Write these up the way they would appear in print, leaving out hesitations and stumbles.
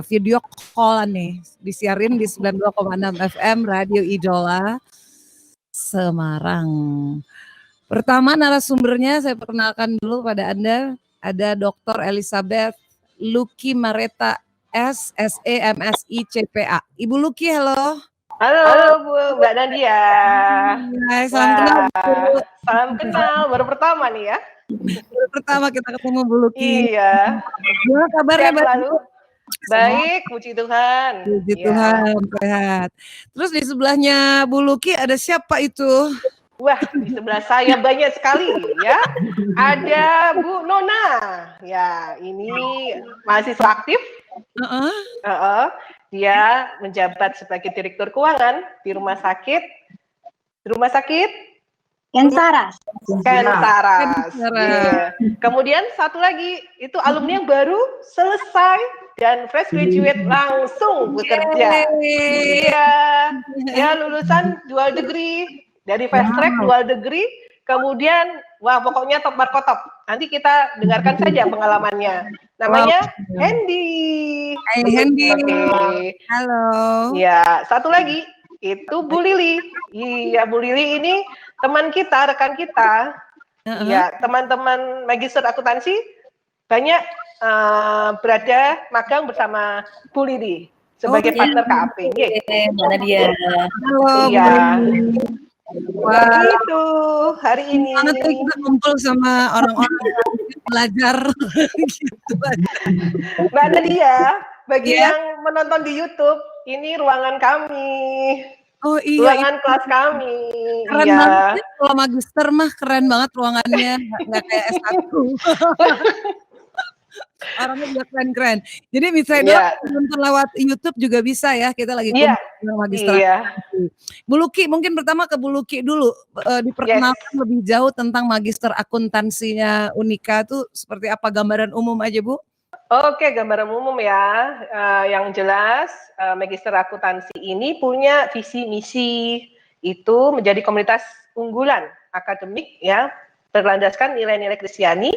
video call nih, disiarin di 92,6 FM Radio Idola Semarang. Pertama narasumbernya saya perkenalkan dulu pada Anda, ada Dr. Elizabeth Lucky Mareta SSE MSI CPA. Ibu Lucky, halo. Halo Bu, Mbak Nadia. Hai, salam kenal Bu. Salam kenal, baru pertama nih ya. Baru pertama kita ketemu Bu Lucky. Iya. Gimana kabarnya Sehat selalu? Baik, puji Tuhan. Puji Tuhan, sehat. Terus di sebelahnya Bu Lucky ada siapa itu? Wah, di sebelah saya banyak sekali ya. Ada Bu Nona. Ya, ini mahasiswa aktif. Dia menjabat sebagai Direktur Keuangan di rumah sakit Kensaras. Yeah. Kemudian satu lagi itu alumni yang baru selesai dan fresh graduate langsung bekerja. Iya, dia lulusan dual degree dari fast track dual degree. Kemudian, wah pokoknya top markotop. Nanti kita dengarkan saja pengalamannya. Namanya Hendy. Hai Hendy. Okay. Halo. Ya, satu lagi itu Bu Lili. Iya, Bu Lili ini teman kita, rekan kita. Ya, teman-teman magister akuntansi banyak berada magang bersama Bu Lili sebagai partner KAP. Mana dia? Halo. Iya. Wah, itu hari ini. Sangat kita kumpul sama orang-orang belajar gitu. Mbak Nadia, bagi yang menonton di YouTube, ini ruangan kami. Oh iya, ruangan kelas kami. Keren banget. Kalau magister mah keren banget ruangannya, nggak kayak S1. Orangnya juga keren-keren. Jadi misalnya nonton lewat YouTube juga bisa ya. Kita lagi kumpul magister. Bu Lucky, mungkin pertama ke Bu Lucky dulu. Diperkenalkan lebih jauh tentang magister akuntansinya Unika itu seperti apa, gambaran umum aja Bu? Oke, gambaran umum ya. Yang jelas magister akuntansi ini punya visi misi itu menjadi komunitas unggulan akademik ya, berlandaskan nilai-nilai Kristiani.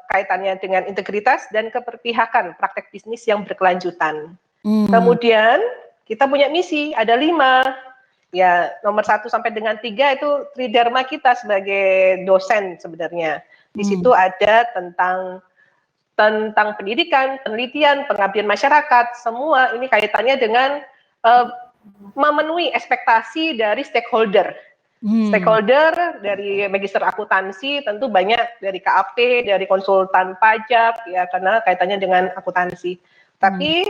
Kaitannya dengan integritas dan keberpihakan praktek bisnis yang berkelanjutan. Kemudian kita punya misi ada 5 ya, nomor 1 sampai dengan 3 itu tridharma kita sebagai dosen sebenarnya. Di situ ada tentang pendidikan, penelitian, pengabdian masyarakat, semua ini kaitannya dengan memenuhi ekspektasi dari stakeholder. Stakeholder dari magister akuntansi tentu banyak dari KAP, dari konsultan pajak ya, karena kaitannya dengan akuntansi. Tapi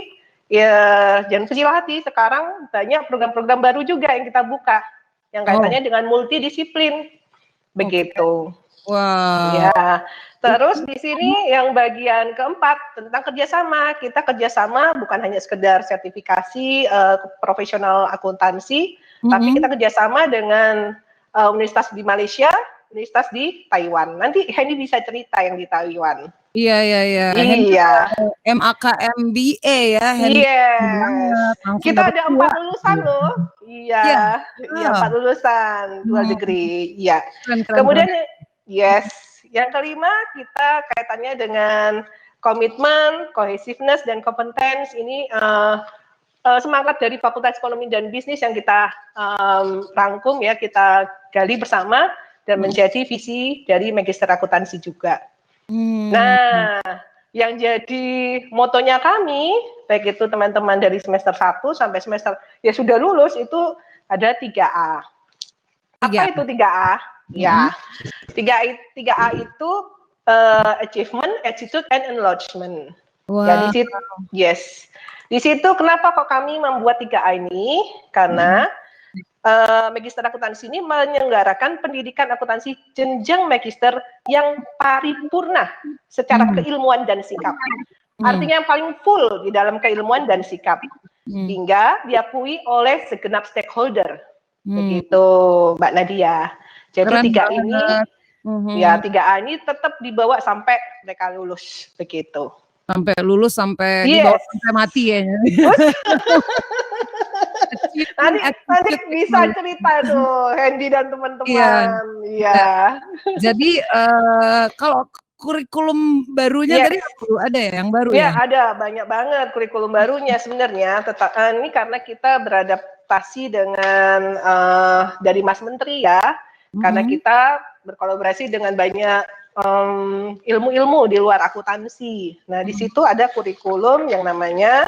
ya jangan kecil hati, sekarang banyak program-program baru juga yang kita buka yang kaitannya dengan multidisiplin begitu. Wow. Ya. Terus di sini yang bagian keempat tentang kerjasama. Kita kerjasama bukan hanya sekedar sertifikasi profesional akuntansi, tapi kita kerjasama dengan universitas di Malaysia, universitas di Taiwan. Nanti Hendy bisa cerita yang di Taiwan. Iya. Iya. MAKMBA ya. Iya. Kita ada 4 lulusan loh. Iya. 4 lulusan dual degree. Iya. Kemudian yang kelima kita kaitannya dengan komitmen, cohesiveness dan competence. Ini semangat dari Fakultas Ekonomi dan Bisnis yang kita rangkum ya, kita gali bersama dan menjadi visi dari magister akuntansi juga. Nah, yang jadi motonya kami, baik itu teman-teman dari semester 1 sampai semester ya sudah lulus, itu ada 3A. Apa itu 3A? Ya, 3A itu achievement, attitude, and enlargement. Wow. Ya, di situ, di situ kenapa kok kami membuat 3A ini? Karena magister akuntansi ini menyelenggarakan pendidikan akuntansi jenjang magister yang paripurna secara keilmuan dan sikap. Artinya yang paling full di dalam keilmuan dan sikap. Hingga diakui oleh segenap stakeholder. Begitu Mbak Nadia. Jadi 3A ini, ya 3A ini tetap dibawa sampai mereka lulus, begitu. Sampai lulus, sampai dibawa sampai mati ya. nanti bisa cerita tuh Hendy dan teman-teman. Iya. Jadi kalau kurikulum barunya tadi ada ya yang baru ya? Ada banyak banget kurikulum barunya sebenarnya. Ini karena kita beradaptasi dengan dari Mas Menteri ya, karena kita berkolaborasi dengan banyak ilmu-ilmu di luar akuntansi. Nah, di situ ada kurikulum yang namanya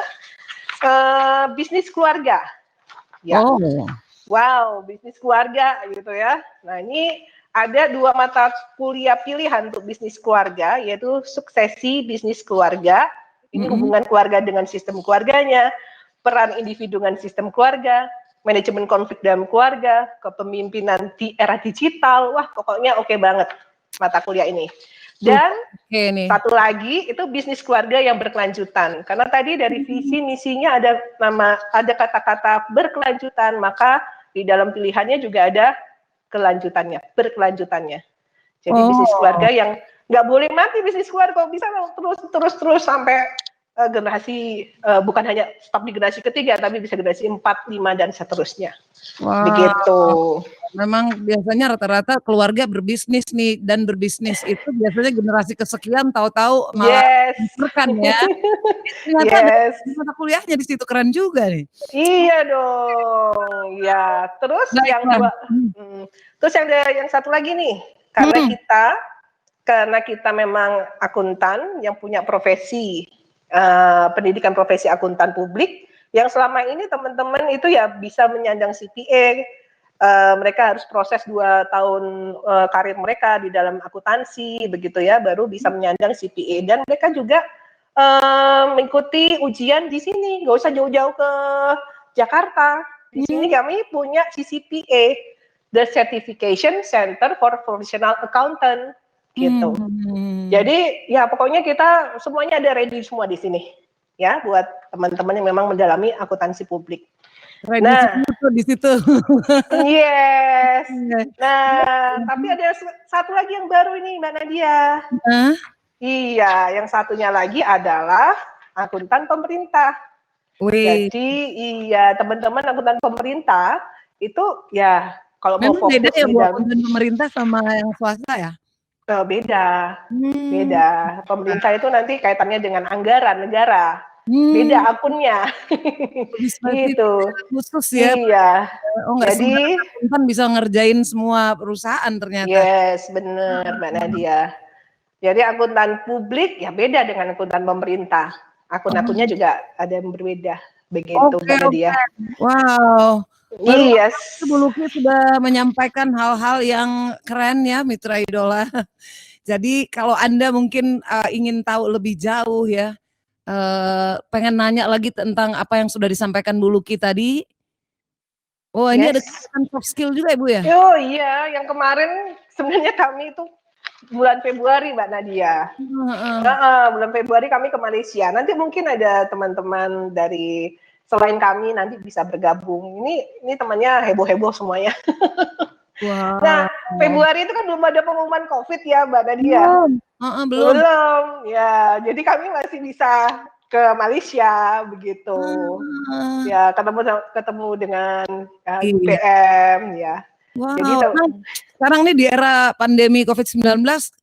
bisnis keluarga. Ya. Wow, bisnis keluarga gitu ya. Nah, ini ada 2 mata kuliah pilihan untuk bisnis keluarga, yaitu suksesi bisnis keluarga. Ini hubungan keluarga dengan sistem keluarganya, peran individu dengan sistem keluarga, manajemen konflik dalam keluarga, kepemimpinan di era digital. Wah, pokoknya oke banget mata kuliah ini. Dan satu lagi itu bisnis keluarga yang berkelanjutan. Karena tadi dari visi misinya ada kata-kata berkelanjutan, maka di dalam pilihannya juga ada berkelanjutannya. Jadi bisnis keluarga yang nggak boleh mati bisnis keluarga, bisa terus sampai generasi, bukan hanya stop di generasi ketiga, tapi bisa generasi 4, 5 dan seterusnya. Begitu. Memang biasanya rata-rata keluarga berbisnis nih, dan berbisnis itu biasanya generasi kesekian tahu-tahu malah bukan ya. Ternyata ada mata kuliahnya di situ, keren juga nih. Iya dong. Ya, terus yang satu lagi nih, karena kita memang akuntan yang punya profesi pendidikan profesi akuntan publik, yang selama ini teman-teman itu ya bisa menyandang CPA. Mereka harus proses 2 tahun karir mereka di dalam akuntansi begitu ya, baru bisa menyandang CPA. Dan mereka juga mengikuti ujian di sini, nggak usah jauh-jauh ke Jakarta. Di sini kami punya CCPA, the Certification Center for Professional Accountant, gitu. Jadi ya pokoknya kita semuanya ada ready semua di sini, ya, buat teman-teman yang memang mendalami akuntansi publik. Di situ. Yes. Nah, tapi ada satu lagi yang baru ini, Mbak Nadia. Iya, yang satunya lagi adalah akuntan pemerintah. Jadi iya, teman-teman akuntan pemerintah itu ya kalau mau fokus beda ya, Bu, akuntan pemerintah sama yang swasta ya? Beda. Pemerintah itu nanti kaitannya dengan anggaran negara. Beda akunnya. Gitu. Khusus ya. Iya. Jadi akuntan bisa ngerjain semua perusahaan ternyata. Yes, benar Mbak Nadia. Jadi akuntan publik ya beda dengan akuntan pemerintah. Akun-akunnya juga ada yang berbeda. Begitu Mbak Nadia. Wow. Yes. Bu Luki sudah menyampaikan hal-hal yang keren ya, Mitra Idola. Jadi kalau Anda mungkin ingin tahu lebih jauh ya, pengen nanya lagi tentang apa yang sudah disampaikan Bu Luki tadi. Oh, ini ada soft skill juga ya, Bu ya? Oh iya, yang kemarin sebenarnya kami itu bulan Februari Mbak Nadia. Bulan Februari kami ke Malaysia. Nanti mungkin ada teman-teman dari selain kami nanti bisa bergabung. Ini temannya heboh-heboh semuanya. Nah, Februari itu kan belum ada pengumuman COVID ya Mbak Nadia. Belum. Ya, jadi kami masih bisa ke Malaysia begitu. Ya, ketemu dengan PM ya. Jadi sekarang nih di era pandemi COVID-19,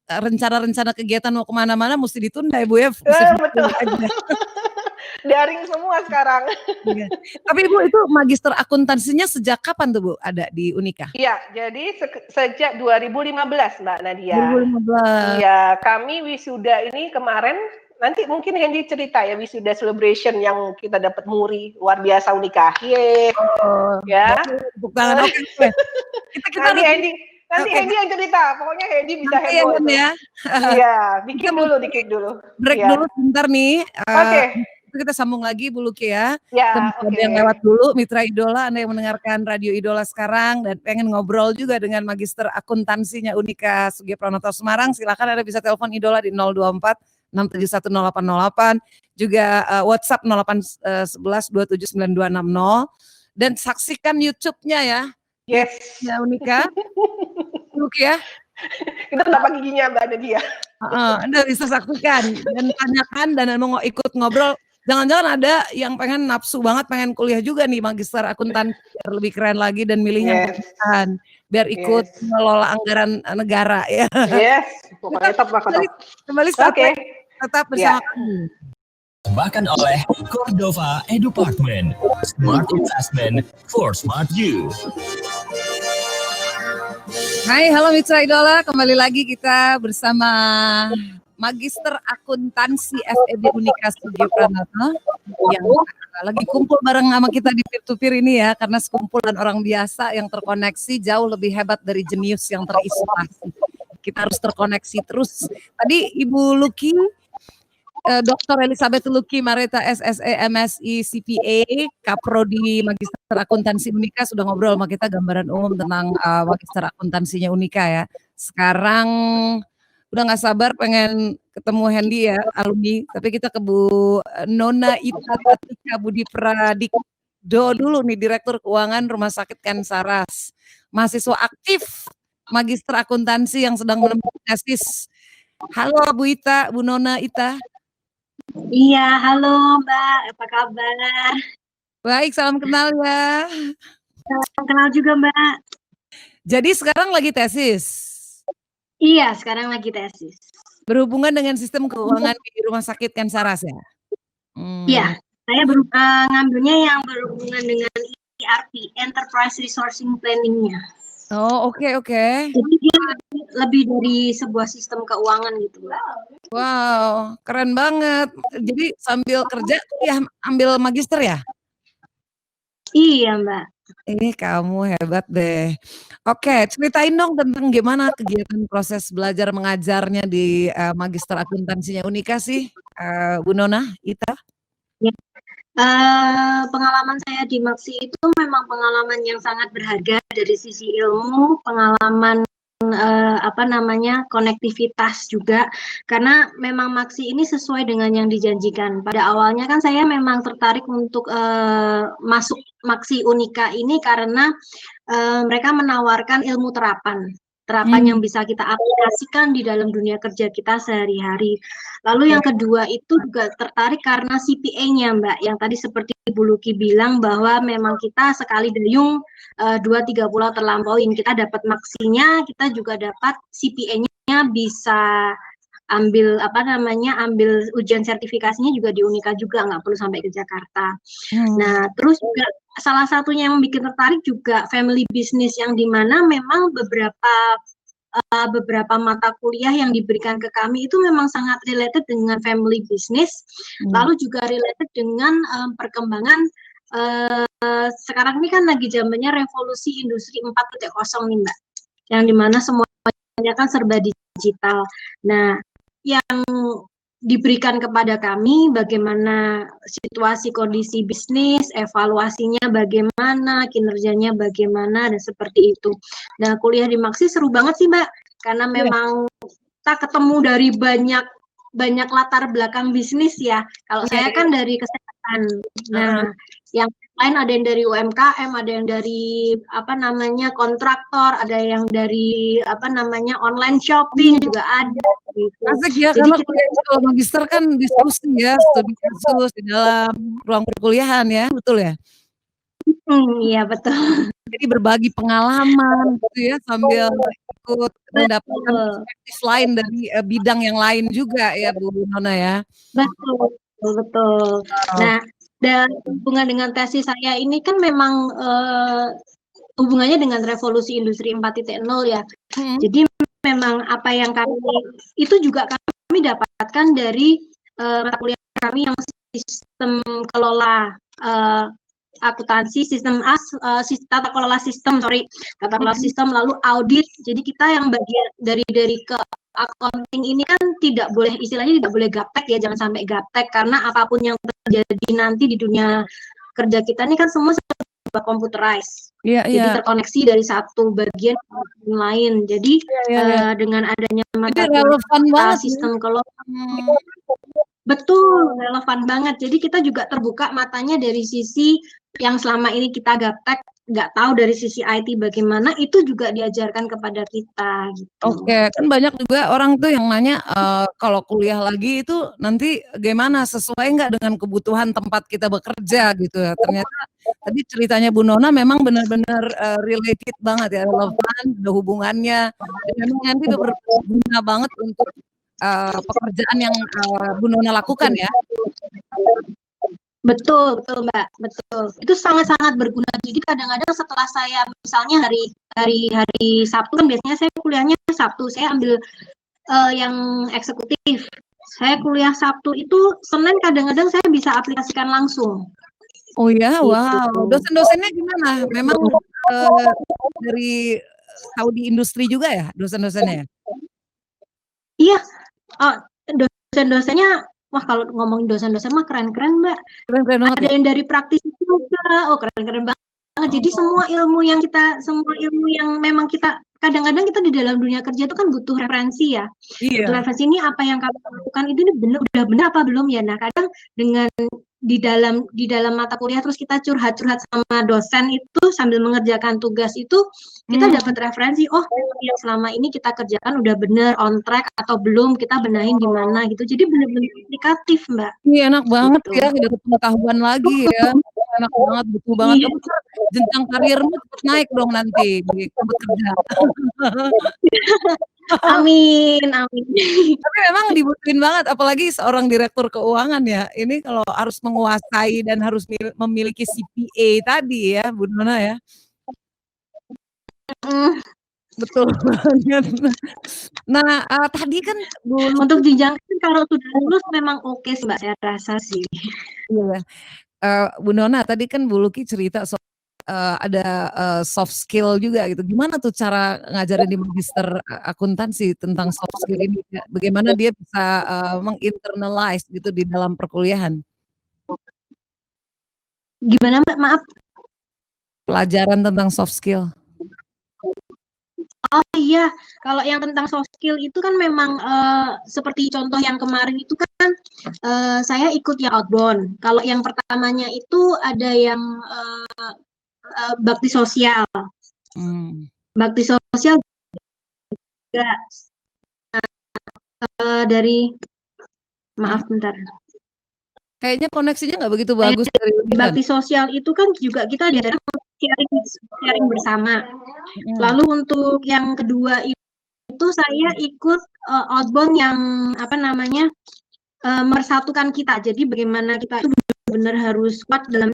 rencana-rencana kegiatan mau kemana-mana mesti ditunda ya Bu ya. Betul. Daring semua sekarang. Tapi Bu, itu magister akuntansinya sejak kapan tuh Bu ada di Unika? Iya, jadi sejak 2015 Mbak Nadia. 2015. Iya, kami wisuda ini kemarin, nanti mungkin Hendy cerita ya, wisuda celebration yang kita dapat muri, luar biasa Unika. Ya. Tepuk tangan. Oke. Nanti Hendy yang cerita, pokoknya Hendy bisa heboh ya. Iya, dikit dulu. Break dulu sebentar nih. Kita sambung lagi Bu Luki ya. Ada yang lewat dulu, Mitra Idola, Anda yang mendengarkan Radio Idola sekarang dan pengen ngobrol juga dengan magister akuntansinya Unika Sugiyopranoto Semarang, silakan Anda bisa telepon Idola di 024 6710808, juga WhatsApp 0811 279260, dan saksikan YouTube-nya ya. Yes. Ya Unika. Luki ya. Itu kenapa giginya Mbak Nadia? Anda bisa saksikan dan tanyakan dan mau ikut ngobrol. Jangan-jangan ada yang pengen nafsu banget pengen kuliah juga nih magister akuntan biar lebih keren lagi dan milihnya biar ikut mengelola anggaran negara ya. Yes, pokoknya top. Kembali tetap bersama kami. Bahkan oleh Cordova Edupartment, Smart Investment for Smart You. Hai, halo Mitra Idola, kembali lagi kita bersama Magister Akuntansi FEB Unika Sugio Pranoto yang lagi kumpul bareng sama kita di peer-to-peer ini ya, karena sekumpulan orang biasa yang terkoneksi jauh lebih hebat dari jenius yang terisolasi. Kita harus terkoneksi terus. Tadi Ibu Lucky, Dr. Elizabeth Lucky Mareta SSE MSI CPA Kaprodi Magister Akuntansi Unika sudah ngobrol sama kita gambaran umum tentang Magister Akuntansinya Unika ya. Sekarang udah nggak sabar pengen ketemu Hendy ya, alumni. Tapi kita ke Bu Nona Ita Tatika Budi Pradikdo dulu nih, Direktur Keuangan Rumah Sakit Kensaras. Mahasiswa aktif Magister Akuntansi yang sedang menempuh tesis. Halo Bu Ita, Bu Nona Ita. Iya, halo Mbak, apa kabar? Baik, salam kenal ya. Salam kenal juga Mbak. Jadi sekarang lagi tesis? Iya, sekarang lagi tesis. Berhubungan dengan sistem keuangan di Rumah Sakit Kensaras ya? Iya, saya ngambilnya yang berhubungan dengan ERP, Enterprise Resourcing Planning-nya. Oh, oke. Jadi dia lebih dari sebuah sistem keuangan gitu Mbak. Wow, keren banget. Jadi sambil kerja ya ambil magister ya? Iya Mbak. Kamu hebat deh. Oke, ceritain dong tentang gimana kegiatan proses belajar mengajarnya di Magister Akuntansinya Unika sih, Bu Nona Ita? Ya. Pengalaman saya di Maksi itu memang pengalaman yang sangat berharga dari sisi ilmu, pengalaman konektivitas juga, karena memang Maksi ini sesuai dengan yang dijanjikan. Pada awalnya kan saya memang tertarik untuk masuk Maksi Unika ini karena mereka menawarkan ilmu terapan yang bisa kita aplikasikan di dalam dunia kerja kita sehari-hari. Lalu yang kedua itu juga tertarik karena CPA-nya Mbak, yang tadi seperti Ibu Lucky bilang bahwa memang kita sekali dayung 2-3 pulau terlampauin, kita dapat maksinya, kita juga dapat CPA-nya bisa ambil ujian sertifikasinya juga di Unika juga, nggak perlu sampai ke Jakarta. Nah, terus juga salah satunya yang bikin tertarik juga family business, yang dimana memang beberapa mata kuliah yang diberikan ke kami itu memang sangat related dengan family business, lalu juga related dengan perkembangan sekarang ini kan lagi zamannya revolusi industri 4.0 nih Mbak, yang dimana semuanya kan serba digital. Nah, yang diberikan kepada kami bagaimana situasi kondisi bisnis, evaluasinya bagaimana, kinerjanya bagaimana, dan seperti itu. Nah, kuliah di Maksi seru banget sih Mbak, karena memang kita ketemu dari banyak latar belakang bisnis ya. Kalau saya kan dari kesehatan. Nah, yang lain ada yang dari UMKM, ada yang dari kontraktor, ada yang dari online shopping juga ada. Gitu. Asik ya, jadi kalau magister kan diskusi ya, studi kasus di dalam ruang perkuliahan ya, betul ya? Iya betul. Jadi berbagi pengalaman gitu ya, sambil ikut mendapatkan perspektif lain dari bidang yang lain juga ya Bu Nona ya. Betul. Nah, dan hubungan dengan tesis saya ini kan memang hubungannya dengan revolusi industri 4.0 ya. Jadi memang apa yang itu juga kami dapatkan dari mata kuliah kami yang sistem kelola akuntansi, tata kelola sistem, lalu audit. Jadi kita yang bagian dari ke accounting ini kan tidak boleh gaptek ya, jangan sampai gaptek, karena apapun yang terjadi nanti di dunia kerja kita ini kan semua computerized. Jadi terkoneksi dari satu bagian ke lain. Jadi dengan adanya mata kuliah sistem kelola, betul relevan banget. Jadi kita juga terbuka matanya dari sisi yang selama ini kita gaptek nggak tahu dari sisi IT bagaimana, itu juga diajarkan kepada kita gitu. Oke, kan banyak juga orang tuh yang nanya kalau kuliah lagi itu nanti gimana, sesuai nggak dengan kebutuhan tempat kita bekerja gitu ya. Ternyata tadi ceritanya Bu Nona memang benar-benar related banget ya, relevan, ada hubungannya, dan memang nanti itu berguna banget untuk pekerjaan yang Bu Nona lakukan ya. Betul, betul Mbak, betul. Itu sangat-sangat berguna. Jadi kadang-kadang setelah saya misalnya hari Sabtu kan biasanya saya kuliahnya Sabtu, saya ambil yang eksekutif. Saya kuliah Sabtu itu Senin kadang-kadang saya bisa aplikasikan langsung. Oh ya, Gitu. wow. Dosen-dosennya gimana? Memang dari Saudi industri juga ya dosen-dosennya ya? Iya, dosen-dosennya, wah kalau ngomongin dosen-dosen mah keren-keren Mbak. Keren-keren banget Ada ya? yang dari praktisi juga, oh keren-keren banget. Jadi semua ilmu yang memang kita kadang-kadang kita di dalam dunia kerja itu kan butuh referensi ya. Iya. Butuh referensi ini apa yang kamu lakukan itu udah benar apa belum ya. Nah kadang dengan di dalam mata kuliah terus kita curhat-curhat sama dosen itu sambil mengerjakan tugas itu kita dapat referensi, oh yang selama ini kita kerjakan udah bener on track atau belum, kita benahin di mana gitu. Jadi benar-benar aplikatif Mbak. Iya enak banget Gitu. ya, dapat pengetahuan lagi ya. Enak banget, betul banget. Iya. Kamu jenjang karirmu cepet naik dong nanti di tempat kerja. Amin, amin. Tapi memang dibutuhin banget, apalagi seorang direktur keuangan ya. Ini kalau harus menguasai dan harus memiliki CPA tadi ya, Bu Nona ya. Betul banget. Nah, tadi kan untuk jenjang kalau sudah lulus memang oke sih Mbak, saya rasa sih. Iya. Bu Nona tadi kan Bu Luki cerita soal ada soft skill juga gitu. Gimana tuh cara ngajarin di magister akuntansi tentang soft skill ini? Bagaimana dia bisa menginternalize gitu di dalam perkuliahan? Gimana Mbak? Maaf. Pelajaran tentang soft skill. Oh iya, kalau yang tentang soft skill itu kan memang seperti contoh yang kemarin itu kan saya ikut yang outbound. Kalau yang pertamanya itu ada yang bakti sosial. Bakti sosial juga dari maaf bentar. Kayaknya koneksinya nggak begitu bagus dari bakti sosial itu kan juga kita diajarkan sharing bersama. Lalu untuk yang kedua itu saya ikut outbound yang apa namanya mersatukan kita. Jadi bagaimana kita itu benar-benar harus kuat dalam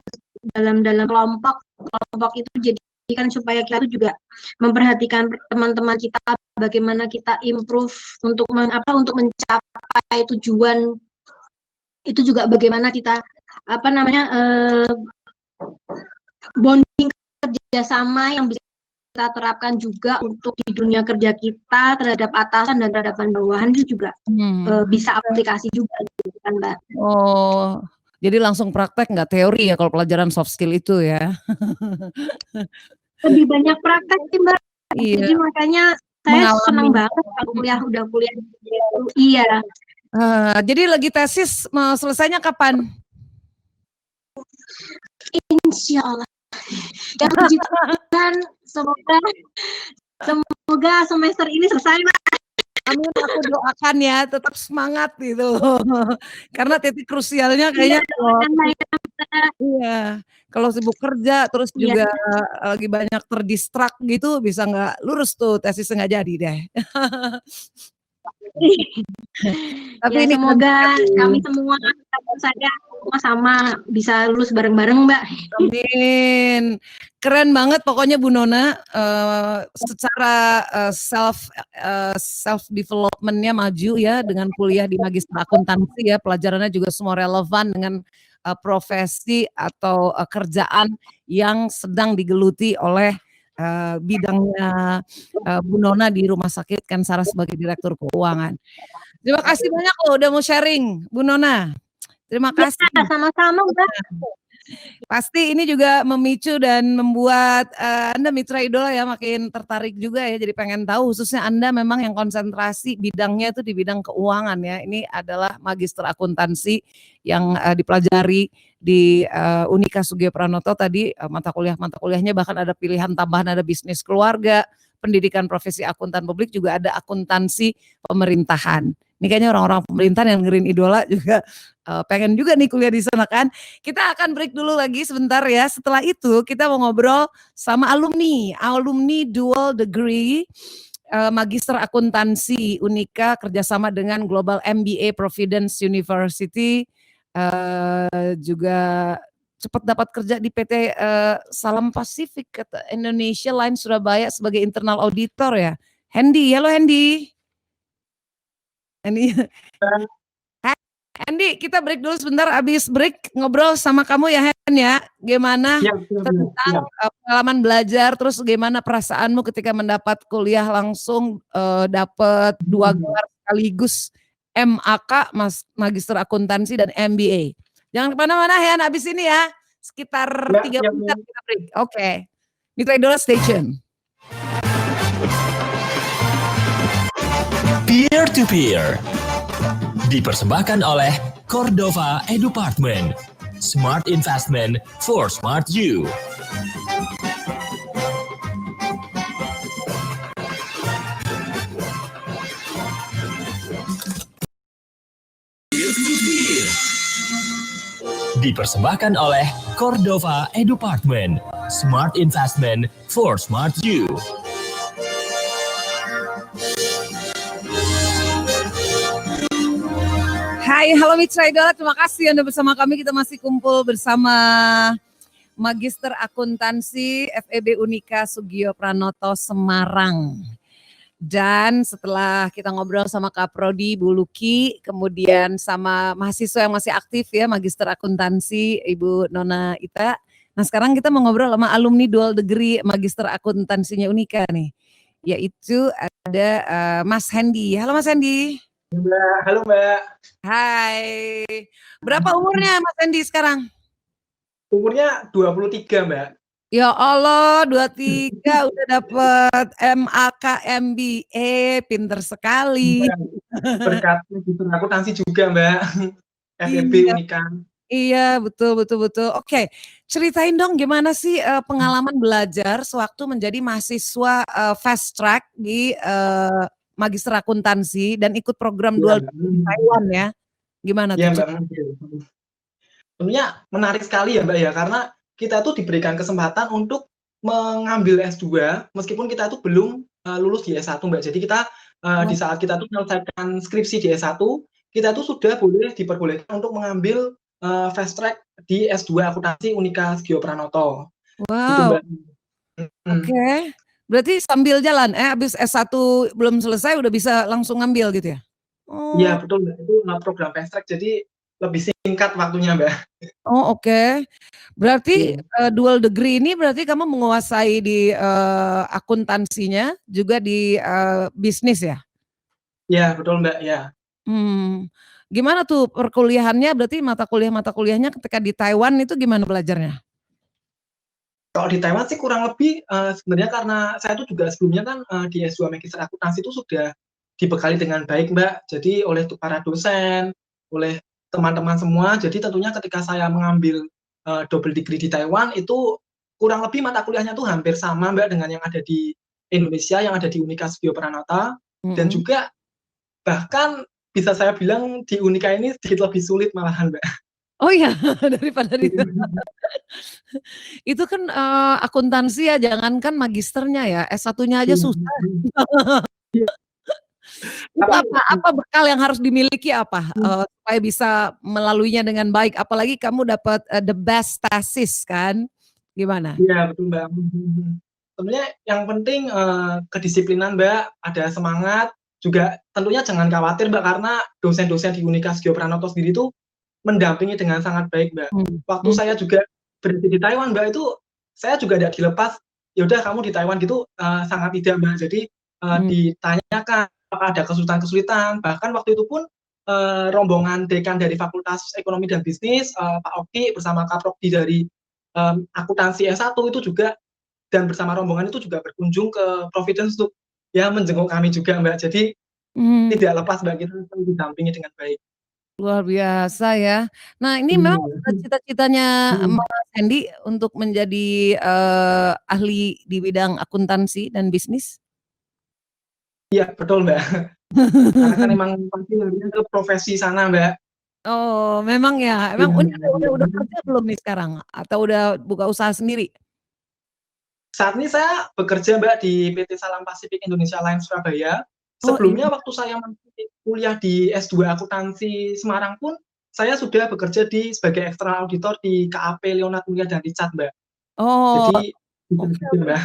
kelompok itu jadikan supaya kita itu juga memperhatikan teman-teman kita, bagaimana kita improve untuk mencapai tujuan itu juga bagaimana kita apa namanya bonding kerjasama yang bisa kita terapkan juga untuk di dunia kerja kita terhadap atasan dan terhadap bawahan itu juga bisa aplikasi juga kan Mbak. Oh, jadi langsung praktek nggak teori ya kalau pelajaran soft skill itu ya? Lebih banyak praktek sih Mbak. Iya. Jadi makanya saya senang banget kalau udah kuliah gitu. Iya. Jadi lagi tesis mau selesainya kapan? Insya Allah. Ya puji Tuhan, semoga semester ini selesai Mbak. Amin, aku doakan ya, tetap semangat gitu. Karena titik krusialnya kayaknya kalau sibuk kerja terus juga lagi banyak terdistrak gitu bisa nggak lurus tuh tesisnya nggak jadi deh. Tapi ya, ini semoga kami semua saya sama bisa lulus bareng-bareng Mbak. Amin. Keren banget pokoknya Bu Nona secara self development-nya maju ya dengan kuliah di magister akuntansi ya, pelajarannya juga semua relevan dengan profesi atau kerjaan yang sedang digeluti oleh bidangnya Bu Nona di Rumah Sakit Kensara sebagai Direktur Keuangan. Terima kasih banyak loh udah mau sharing Bu Nona. Terima kasih. Ya, sama-sama Mbak. Pasti ini juga memicu dan membuat Anda mitra idola ya makin tertarik juga ya. Jadi pengen tahu khususnya Anda memang yang konsentrasi bidangnya itu di bidang keuangan ya. Ini adalah magister akuntansi yang dipelajari di Unika Sugio Pranoto tadi mata kuliahnya bahkan ada pilihan tambahan, ada bisnis keluarga, pendidikan profesi akuntan publik, juga ada akuntansi pemerintahan. Ini kayaknya orang-orang pemerintahan yang dengerin Idola juga pengen juga nih kuliah di sana kan. Kita akan break dulu lagi sebentar ya. Setelah itu kita mau ngobrol sama alumni dual degree Magister Akuntansi Unika kerjasama dengan Global MBA Providence University, juga cepat dapat kerja di PT Salam Pasifik Indonesia Line Surabaya sebagai internal auditor ya. Hendy, halo Hendy. Hendy. Hendy, kita break dulu sebentar, abis break ngobrol sama kamu ya Hen ya. Gimana tentang pengalaman belajar, terus gimana perasaanmu ketika mendapat kuliah langsung dapat 2 gelar sekaligus MAK, Magister Akuntansi dan MBA. Jangan kemana-mana Hen, abis ini ya. Sekitar 3 menit kita break. Oke. Mitra Idola Station. Peer to Peer dipersembahkan oleh Cordova Edupartment. Smart Investment for Smart You. Dipersembahkan oleh Cordova Edupartment. Smart Investment for Smart You. Hai, halo Mitra Idola, terima kasih Anda bersama kami. Kita masih kumpul bersama Magister Akuntansi FEB Unika Sugio Pranoto Semarang. Dan setelah kita ngobrol sama Kak Prodi, Bu Luki, kemudian sama mahasiswa yang masih aktif ya, Magister Akuntansi Ibu Nona Ita. Nah sekarang kita mau ngobrol sama alumni dual degree Magister Akuntansinya Unika nih. Yaitu ada Mas Hendy. Halo Mas Hendy. Mbak, halo Mbak. Hai. Berapa umurnya Mas Hendy sekarang? Umurnya 23 Mbak. Ya Allah, 23 udah dapet MAK MBA, pinter sekali. Berkat akuntansi juga Mbak. FEB Unika. Iya, betul. Oke, ceritain dong gimana sih pengalaman belajar sewaktu menjadi mahasiswa fast track di Magister Akuntansi dan ikut program dual di Taiwan ya. Gimana tuh? Ya Mbak. Tentunya menarik sekali ya Mbak ya, karena kita tuh diberikan kesempatan untuk mengambil S2 meskipun kita tuh belum lulus di S1 Mbak. Jadi kita di saat kita tuh menyelesaikan skripsi di S1, kita tuh sudah diperbolehkan untuk mengambil fast track di S2 Akuntansi Unika Sugio Pranoto. Wow. Gitu, Mbak. Oke. Berarti sambil jalan, habis S1 belum selesai udah bisa langsung ngambil gitu ya? Iya betul Mbak, itu program fast track jadi lebih singkat waktunya Mbak. Oh oke. Berarti dual degree ini berarti kamu menguasai di akuntansinya juga di bisnis ya? Iya betul Mbak ya. Gimana tuh perkuliahannya, berarti mata kuliahnya ketika di Taiwan itu gimana belajarnya? Kalau di Taiwan sih kurang lebih sebenarnya karena saya tuh juga sebelumnya kan di S2 Magister Akuntansi itu sudah dibekali dengan baik Mbak. Jadi oleh para dosen, oleh teman-teman semua. Jadi tentunya ketika saya mengambil double degree di Taiwan itu kurang lebih mata kuliahnya tuh hampir sama Mbak dengan yang ada di Indonesia, yang ada di Unika Sugio Pranoto. Dan juga bahkan bisa saya bilang di Unika ini sedikit lebih sulit malahan Mbak. Oh iya, daripada itu. Itu kan akuntansi ya, jangankan magisternya ya, S1-nya aja susah. Apa bekal yang harus dimiliki supaya bisa melaluinya dengan baik? Apalagi kamu dapat the best thesis kan? Gimana? Iya betul Mbak. Sebenarnya yang penting kedisiplinan Mbak, ada semangat, juga tentunya jangan khawatir Mbak karena dosen-dosen di Unika Sugio Pranoto sendiri itu mendampingi dengan sangat baik Mbak. Waktu saya juga berada di Taiwan Mbak itu saya juga tidak dilepas, ya udah kamu di Taiwan gitu, sangat tidak Mbak. Jadi ditanyakan apakah ada kesulitan-kesulitan, bahkan waktu itu pun rombongan dekan dari Fakultas Ekonomi dan Bisnis Pak Oki bersama Kak Prodi dari akuntansi S1 itu juga dan bersama rombongan itu juga berkunjung ke Providence untuk ya menjenguk kami juga Mbak. Jadi tidak lepas Mbak, kita didampingi dengan baik. Luar biasa ya. Nah ini memang cita-citanya Mas Hendy untuk menjadi ahli di bidang akuntansi dan bisnis? Iya betul Mbak. Karena kan emang pasti larinya ke profesi sana, Mbak. Oh, memang ya. Emang udah kerja belum nih sekarang? Atau udah buka usaha sendiri? Saat ini saya bekerja, Mbak, di PT Salam Pasifik Indonesia Line Surabaya. Oh, Sebelumnya waktu saya masih kuliah di S2 Akuntansi Semarang pun, saya sudah bekerja sebagai eksternal auditor di KAP Leonard Mulia dan Richard, Mbak. Oh, Jadi gitu, Mbak.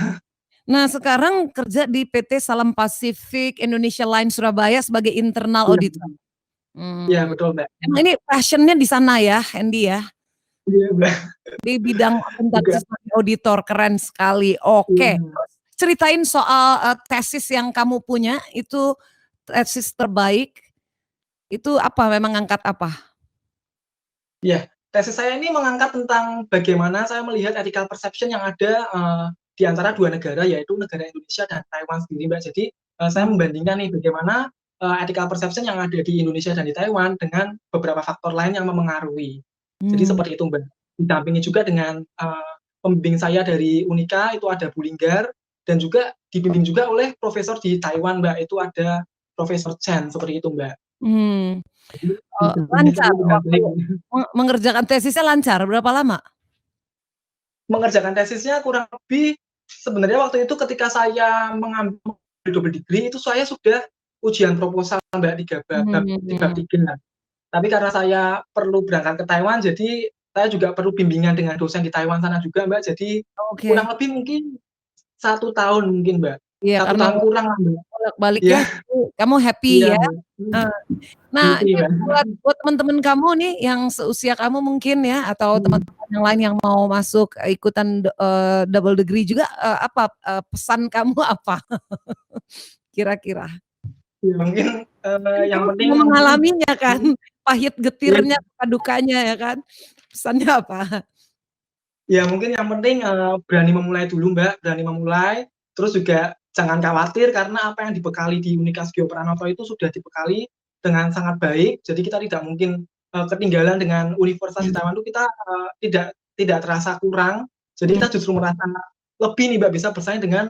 Nah, sekarang kerja di PT Salam Pasifik Indonesia Line Surabaya sebagai internal auditor. Iya, betul, Mbak. Emang ini passionnya di sana ya, Hendy ya? Iya, Mbak. Di bidang akuntansi sebagai auditor, keren sekali. Oke, ceritain soal tesis yang kamu punya, itu tesis terbaik, itu apa? Memang ngangkat apa? Iya, tesis saya ini mengangkat tentang bagaimana saya melihat ethical perception yang ada di antara dua negara, yaitu negara Indonesia dan Taiwan sendiri, Mbak. Jadi saya membandingkan nih bagaimana ethical perception yang ada di Indonesia dan di Taiwan dengan beberapa faktor lain yang memengaruhi. Jadi seperti itu, Mbak. Didampingi juga dengan pembimbing saya dari Unika, itu ada Bu Linggar, dan juga dibimbing juga oleh profesor di Taiwan, Mbak. Itu ada Profesor Chen, seperti itu, Mbak. Lancar waktu mengerjakan tesisnya, lancar berapa lama? Mengerjakan tesisnya kurang lebih sebenarnya waktu itu ketika saya mengambil double degree itu saya sudah ujian proposal, Mbak, 3 bab 3. Tapi karena saya perlu berangkat ke Taiwan, jadi saya juga perlu bimbingan dengan dosen di Taiwan sana juga, Mbak. Jadi kurang lebih mungkin 1 tahun mungkin, Mbak. Iya, 1 tahun kurang lah, Mbak. Bolak-balik ya, kamu happy ya. Nah, ini buat teman-teman kamu nih yang seusia kamu mungkin ya, atau teman-teman yang lain yang mau masuk ikutan double degree juga, apa pesan kamu apa? Kira-kira? Ya mungkin yang penting mengalaminya kan, pahit getirnya, dukanya ya kan. Pesannya apa? Ya mungkin yang penting berani memulai dulu, Mbak, berani memulai, terus juga jangan khawatir karena apa yang dibekali di Unika Sugio Pranoto itu sudah dibekali dengan sangat baik, jadi kita tidak mungkin ketinggalan dengan universitas di Taiwan itu kita tidak terasa kurang, jadi kita justru merasa lebih nih, Mbak, bisa bersaing dengan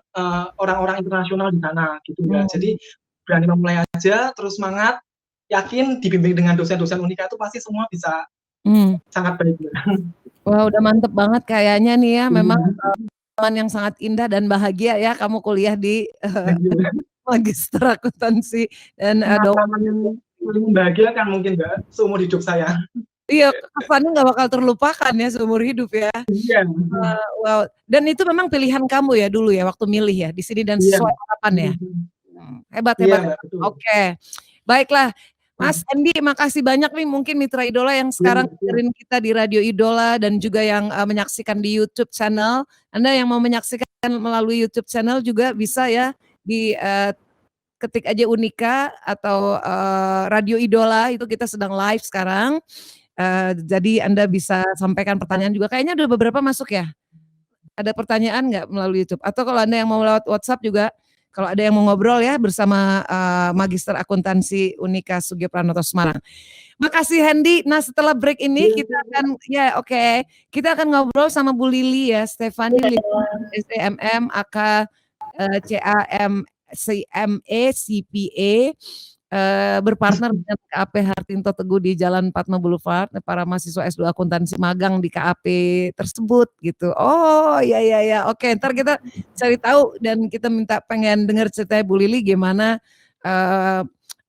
orang-orang internasional di sana gitu, Mbak. Jadi berani memulai aja, terus semangat, yakin dibimbing dengan dosen-dosen Unika itu pasti semua bisa sangat baik, Mbak. Wah, udah mantep banget kayaknya nih ya, memang pengalaman yang sangat indah dan bahagia ya kamu kuliah di Magister Akuntansi dan yang paling membahagiakan mungkin, Mbak, seumur hidup saya. Iya, kesannya nggak bakal terlupakan ya seumur hidup ya. Iya. Wow, dan itu memang pilihan kamu ya dulu ya waktu milih ya di sini dan sesuai harapan ya. Hebat. Oke, baiklah. Mas Hendy, makasih banyak nih, mungkin Mitra Idola yang sekarang dengerin kita di Radio Idola dan juga yang menyaksikan di YouTube channel. Anda yang mau menyaksikan melalui YouTube channel juga bisa ya di ketik aja Unika atau Radio Idola, itu kita sedang live sekarang. Jadi Anda bisa sampaikan pertanyaan juga. Kayaknya udah beberapa masuk ya. Ada pertanyaan nggak melalui YouTube? Atau kalau Anda yang mau lewat WhatsApp juga, kalau ada yang mau ngobrol ya bersama Magister Akuntansi Unika Sugio Pranoto Semarang. Makasih Hendy. Nah, setelah break ini kita akan kita akan ngobrol sama Bu Lili ya, Stefani SCMM AK CAME CPA, berpartner dengan KAP Hartinto Teguh di Jalan Padma Boulevard, para mahasiswa S2 akuntansi magang di KAP tersebut gitu. Oh ya. Oke, ntar kita cari tahu dan kita pengen dengar ceritanya Bu Lili gimana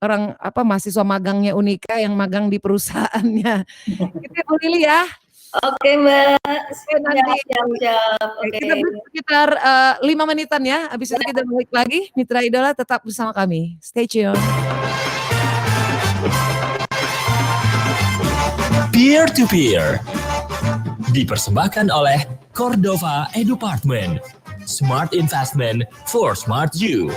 orang mahasiswa magangnya Unika yang magang di perusahaannya. Gitu Bu Lili ya. Oke, Mbak. Siap. Kita break sekitar 5 menitan ya. Habis itu kita balik lagi. Mitra Idola tetap bersama kami. Stay tune. Peer to Peer dipersembahkan oleh Cordova Edupartment. Smart Investment for Smart You.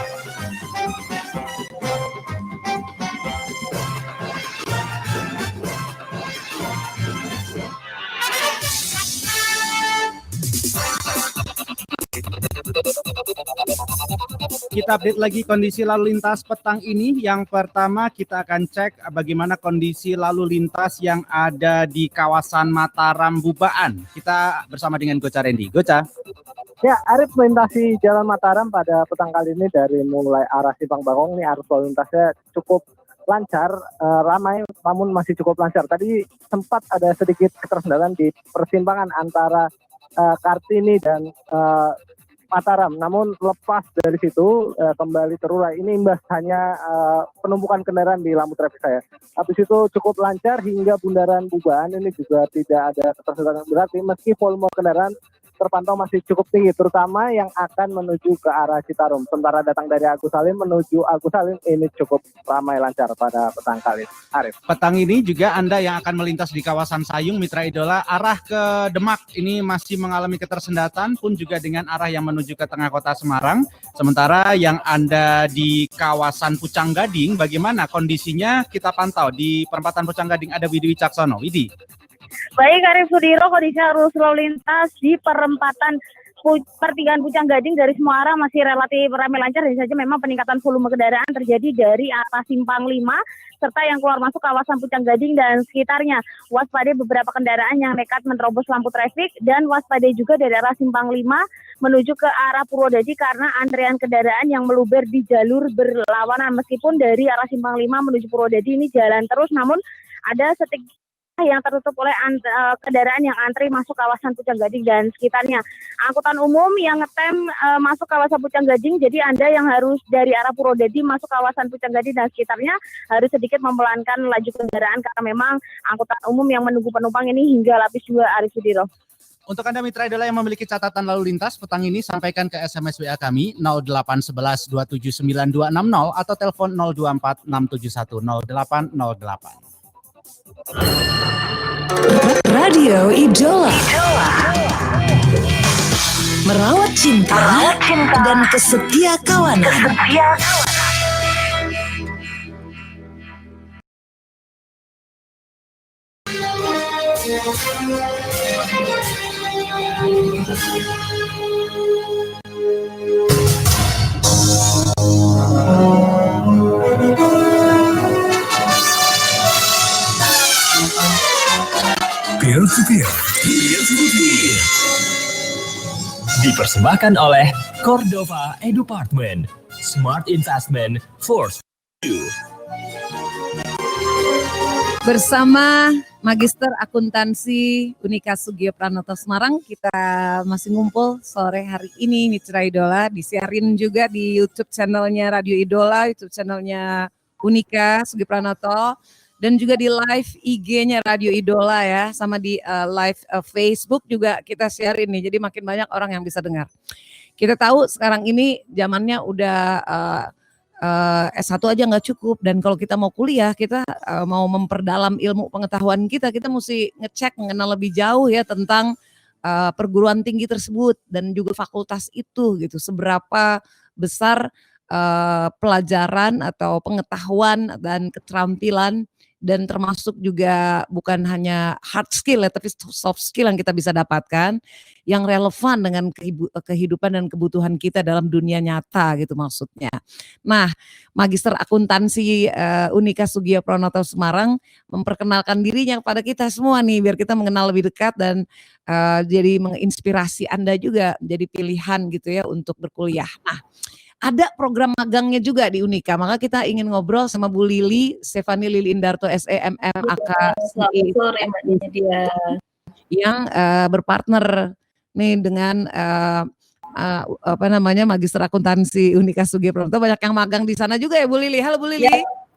Kita update lagi kondisi lalu lintas petang ini. Yang pertama kita akan cek bagaimana kondisi lalu lintas yang ada di kawasan Mataram Bubaan. Kita bersama dengan Gocha Randy. Gocha. Ya, Arif melintasi Jalan Mataram pada petang kali ini dari mulai arah Simpang Bagong ini arus lalu lintasnya cukup lancar, ramai namun masih cukup lancar. Tadi sempat ada sedikit ketersendatan di persimpangan antara Kartini dan Mataram, namun lepas dari situ kembali terurai. Ini imbas hanya penumpukan kendaraan di lampu trafik saya. Habis itu cukup lancar hingga Bundaran Bubahan ini juga tidak ada ketersendatan berarti meski volume kendaraan terpantau masih cukup tinggi, terutama yang akan menuju ke arah Citarum. Sementara datang dari Agus Salim menuju Agus Salim ini cukup ramai lancar pada petang kali. Arif. Petang ini juga Anda yang akan melintas di kawasan Sayung, Mitra Idola, arah ke Demak ini masih mengalami ketersendatan pun juga dengan arah yang menuju ke tengah kota Semarang. Sementara yang Anda di kawasan Pucang Gading, bagaimana kondisinya kita pantau di perempatan Pucang Gading ada Widi Wicaksono. Widi. Baik, Arif Sudiro, kondisi arus lalu lintas di perempatan pertigaan Pucang Gading dari semua arah masih relatif ramai lancar. Hanya saja memang peningkatan volume kendaraan terjadi dari arah Simpang 5 serta yang keluar masuk kawasan Pucang Gading dan sekitarnya. Waspadai beberapa kendaraan yang nekat menerobos lampu trafik dan waspadai juga dari arah Simpang 5 menuju ke arah Purwodadi karena antrean kendaraan yang meluber di jalur berlawanan. Meskipun dari arah Simpang 5 menuju Purwodadi ini jalan terus, namun ada yang tertutup oleh kendaraan yang antri masuk kawasan Pucang Gading dan sekitarnya. Angkutan umum yang ngetem masuk kawasan Pucang Gading, jadi Anda yang harus dari arah Purwodadi masuk kawasan Pucang Gading dan sekitarnya harus sedikit mempelankan laju kendaraan karena memang angkutan umum yang menunggu penumpang ini hingga lapis 2, Arif Sudiro. Untuk Anda Mitra Idola yang memiliki catatan lalu lintas petang ini, sampaikan ke SMS WA kami 0811 279 260 atau telepon 024 671 0808. Radio Idola. Merawat cinta dan kesetia kawanan. Dipersembahkan oleh Cordova Edupartment, Smart Investment for You. Bersama Magister Akuntansi Unika Sugio Pranoto Semarang, kita masih ngumpul sore hari ini Mitra Idola, disiarin juga di YouTube channelnya Radio Idola, YouTube channelnya Unika Sugio Pranoto, dan juga di live IG-nya Radio Idola ya, sama di live Facebook juga kita share ini, jadi makin banyak orang yang bisa dengar. Kita tahu sekarang ini zamannya udah S1 aja nggak cukup, dan kalau kita mau kuliah, kita mau memperdalam ilmu pengetahuan kita mesti ngecek, mengenal lebih jauh ya tentang perguruan tinggi tersebut dan juga fakultas itu gitu, seberapa besar pelajaran atau pengetahuan dan keterampilan, dan termasuk juga bukan hanya hard skill ya, tapi soft skill yang kita bisa dapatkan yang relevan dengan kehidupan dan kebutuhan kita dalam dunia nyata gitu maksudnya. Nah, Magister Akuntansi Unika Sugio Pranoto Semarang memperkenalkan dirinya kepada kita semua nih, biar kita mengenal lebih dekat dan jadi menginspirasi Anda juga jadi pilihan gitu ya untuk berkuliah. Nah, ada program magangnya juga di Unika, maka kita ingin ngobrol sama Bu Lili, Stefani Lili Indarto SEMM AK yang berpartner nih dengan Magister Akuntansi Unika Sugio Pranoto. Banyak yang magang di sana juga ya Bu Lili. Halo Bu Lili.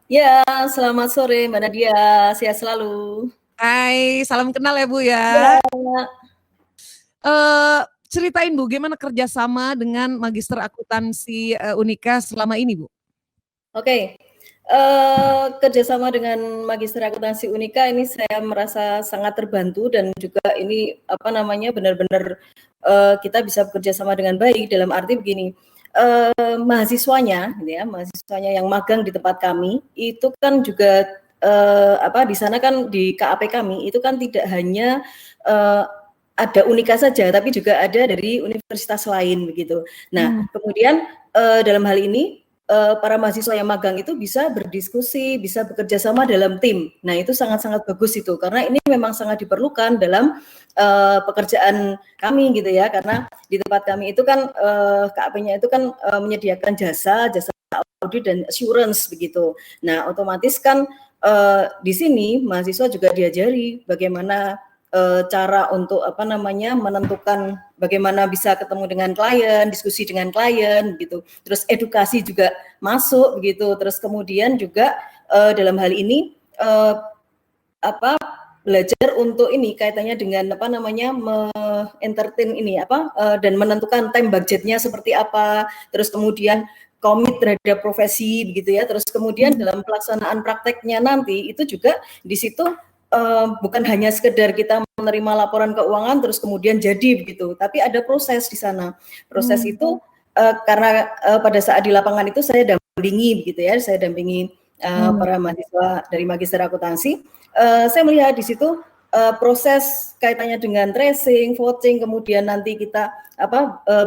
Ya, selamat sore Mbak Nadia, sehat selalu. Hai, salam kenal ya Bu ya. Ceritain Bu, gimana kerjasama dengan Magister Akuntansi Unika selama ini Bu? Oke, kerjasama dengan Magister Akuntansi Unika ini saya merasa sangat terbantu, dan juga ini benar-benar kita bisa bekerja sama dengan baik, dalam arti begini, mahasiswanya yang magang di tempat kami itu kan juga di sana kan di KAP kami itu kan tidak hanya ada Unika saja, tapi juga ada dari universitas lain begitu. Nah, kemudian dalam hal ini para mahasiswa yang magang itu bisa berdiskusi, bisa bekerja sama dalam tim. Nah, itu sangat-sangat bagus itu, karena ini memang sangat diperlukan dalam pekerjaan kami gitu ya, karena di tempat kami itu kan KAP-nya itu kan menyediakan jasa audit dan assurance begitu. Nah, otomatis kan di sini mahasiswa juga diajari bagaimana cara untuk menentukan bagaimana bisa ketemu dengan klien, diskusi dengan klien gitu. Terus edukasi juga masuk begitu. Terus kemudian juga dalam hal ini belajar untuk ini kaitannya dengan entertain ini dan menentukan time budgetnya seperti apa. Terus kemudian komit terhadap profesi begitu ya. Terus kemudian dalam pelaksanaan prakteknya nanti itu juga di situ bukan hanya sekedar kita menerima laporan keuangan terus kemudian jadi begitu, tapi ada proses di sana. Proses itu karena pada saat di lapangan itu saya dampingi begitu ya, saya dampingi para mahasiswa dari Magister Akuntansi. Saya melihat di situ proses kaitannya dengan tracing, voting, kemudian nanti kita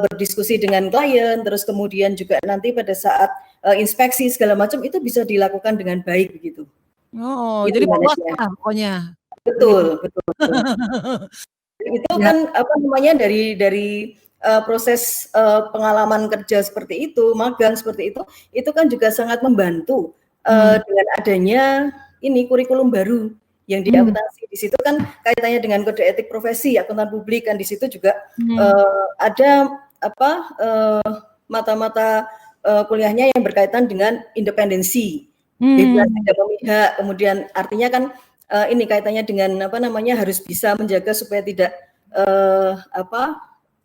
berdiskusi dengan klien, terus kemudian juga nanti pada saat inspeksi segala macam itu bisa dilakukan dengan baik begitu. Oh, jadi puas lah pokoknya. Betul. Itu kan dari proses pengalaman kerja seperti itu, magang seperti itu kan juga sangat membantu dengan adanya ini kurikulum baru yang di akuntansi. Di situ kan kaitannya dengan kode etik profesi akuntan publik, kan di situ juga ada mata-mata kuliahnya yang berkaitan dengan independensi. Bebas tidak memihak, kemudian artinya kan ini kaitannya dengan harus bisa menjaga supaya tidak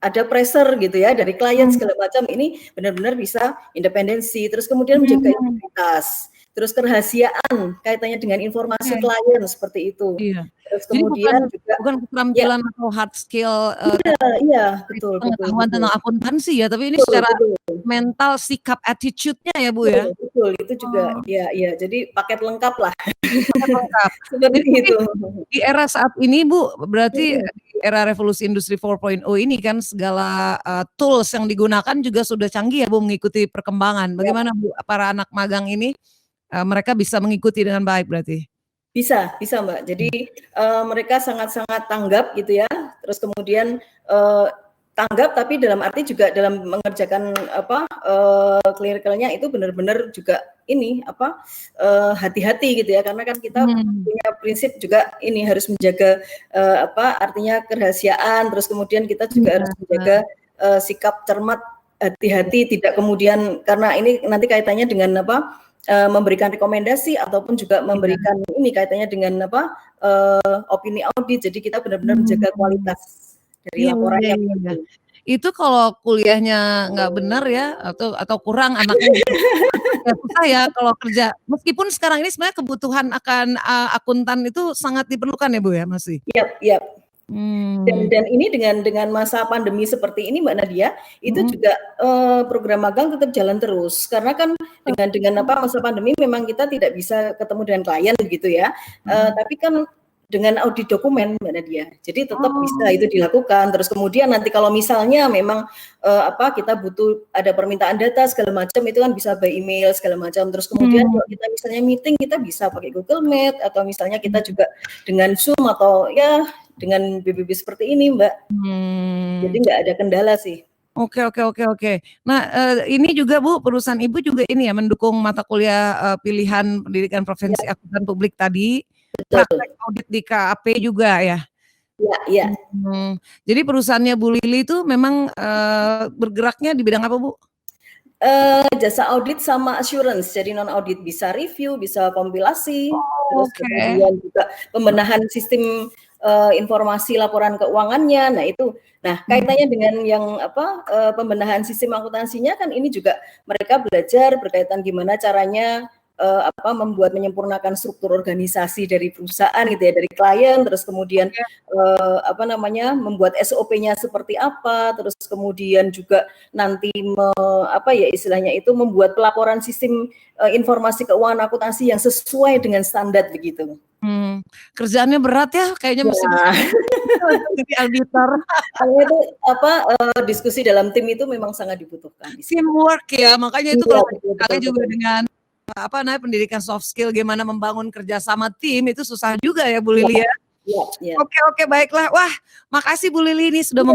ada pressure gitu ya dari klien segala macam. Ini benar-benar bisa independensi, terus kemudian menjaga integritas, terus kerahasiaan kaitannya dengan informasi klien seperti itu. Iya. Terus Jadi kemudian bukan keterampilan atau hard skill iya betul pengetahuan tentang akuntansi ya, tapi ini secara mental, sikap, attitude-nya ya Bu ya. Betul, itu juga ya jadi paket lengkap lah. Paket lengkap. Seperti itu. Di era saat ini Bu, berarti di era revolusi industri 4.0 ini kan segala tools yang digunakan juga sudah canggih ya Bu, mengikuti perkembangan. Bagaimana Bu para anak magang ini mereka bisa mengikuti dengan baik berarti? Bisa Mbak. Jadi mereka sangat-sangat tanggap gitu ya. Terus kemudian tanggap, tapi dalam arti juga dalam mengerjakan clerical-nya itu benar-benar juga ini hati-hati gitu ya, karena kan kita punya prinsip juga ini harus menjaga artinya kerahasiaan, terus kemudian kita juga harus menjaga sikap cermat, hati-hati, tidak kemudian karena ini nanti kaitannya dengan memberikan rekomendasi ataupun juga memberikan ini kaitannya dengan opini audit. Jadi kita benar-benar menjaga kualitas dari laporannya. Itu kalau kuliahnya nggak benar ya atau kurang anaknya susah ya kalau kerja. Meskipun sekarang ini sebenarnya kebutuhan akan akuntan itu sangat diperlukan ya Bu ya masih. Iya. Dan ini dengan masa pandemi seperti ini Mbak Nadia, itu juga program magang tetap jalan terus, karena kan dengan masa pandemi memang kita tidak bisa ketemu dengan klien gitu ya, tapi kan dengan audit dokumen Mbak Nadia, jadi tetap bisa itu dilakukan. Terus kemudian nanti kalau misalnya memang kita butuh ada permintaan data segala macam, itu kan bisa by email segala macam. Terus kemudian kalau kita misalnya meeting, kita bisa pakai Google Meet, atau misalnya kita juga dengan Zoom atau ya dengan BBB seperti ini Mbak. Jadi nggak ada kendala sih. Oke. Nah ini juga Bu, perusahaan Ibu juga ini ya mendukung mata kuliah pilihan pendidikan profesi akuntan publik tadi. Praktek audit di KAP juga ya? Iya. Jadi perusahaannya Bu Lili itu memang bergeraknya di bidang apa Bu? Jasa audit sama assurance, jadi non audit, bisa review, bisa kompilasi, terus kemudian juga pembenahan sistem informasi laporan keuangannya. Nah kaitannya dengan yang pembenahan sistem akuntansinya kan ini juga mereka belajar berkaitan gimana caranya membuat menyempurnakan struktur organisasi dari perusahaan gitu ya, dari klien, terus kemudian membuat SOP-nya seperti apa, terus kemudian juga nanti istilahnya itu membuat pelaporan sistem informasi keuangan akuntansi yang sesuai dengan standar begitu. Kerjaannya berat ya, kayaknya mesti jadi auditor. Kalau itu diskusi dalam tim itu memang sangat dibutuhkan. Teamwork ya, makanya itu kalau kita juga dengan pendidikan soft skill, gimana membangun kerjasama tim itu susah juga ya Bu Lili ya. Ya. Oke, baiklah. Wah, makasih Bu Lili ini sudah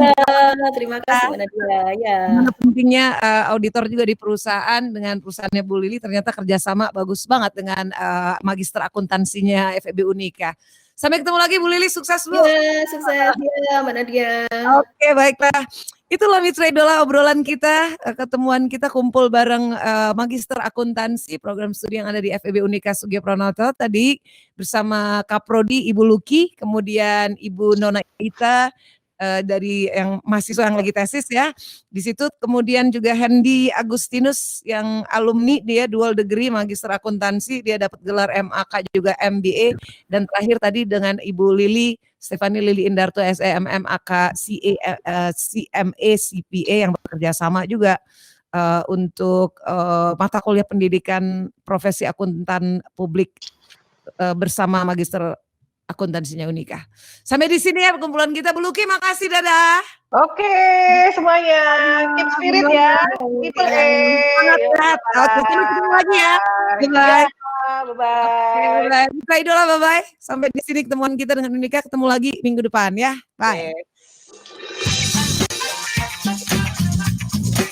terima kasih Mbak Nadia. Ya. Pentingnya auditor juga di perusahaan, dengan perusahaannya Bu Lili ternyata kerjasama bagus banget dengan magister akuntansinya FEB Unika. Sampai ketemu lagi Bu Lili, sukses Bu. Ya, sukses ya Mbak Nadia. Oke, baiklah. Itulah Mitra Idola obrolan kita, ketemuan kita kumpul bareng Magister Akuntansi program studi yang ada di FEB Unika Sugio Pranoto tadi bersama Kaprodi Ibu Luki, kemudian Ibu Nona Ita dari yang mahasiswa yang lagi tesis ya. Di situ kemudian juga Hendy Agustinus yang alumni, dia dual degree Magister Akuntansi, dia dapat gelar MAK juga MBA, dan terakhir tadi dengan Ibu Lili Stefani Lili Indarto SEMMAK CMA CPA yang bekerja sama juga untuk mata kuliah pendidikan profesi akuntan publik bersama Magister Akuntansinya Unika. Sampai di sini ya perkumpulan kita, Bu Luki, makasih, dadah. Oke, semuanya keep spirit ya. People sehat. Oke, ketemu lagi ya. Bye-bye. Bye-bye. Mitra Idola, bye-bye. Sampai di sini ketemuan kita dengan Unika, ketemu lagi minggu depan ya. Bye.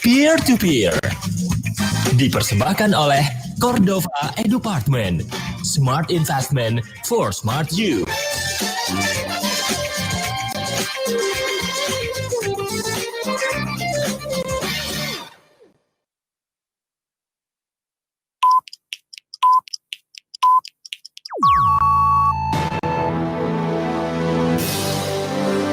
Peer to Peer dipersembahkan oleh Cordova Edupartment, Smart Investment for Smart You.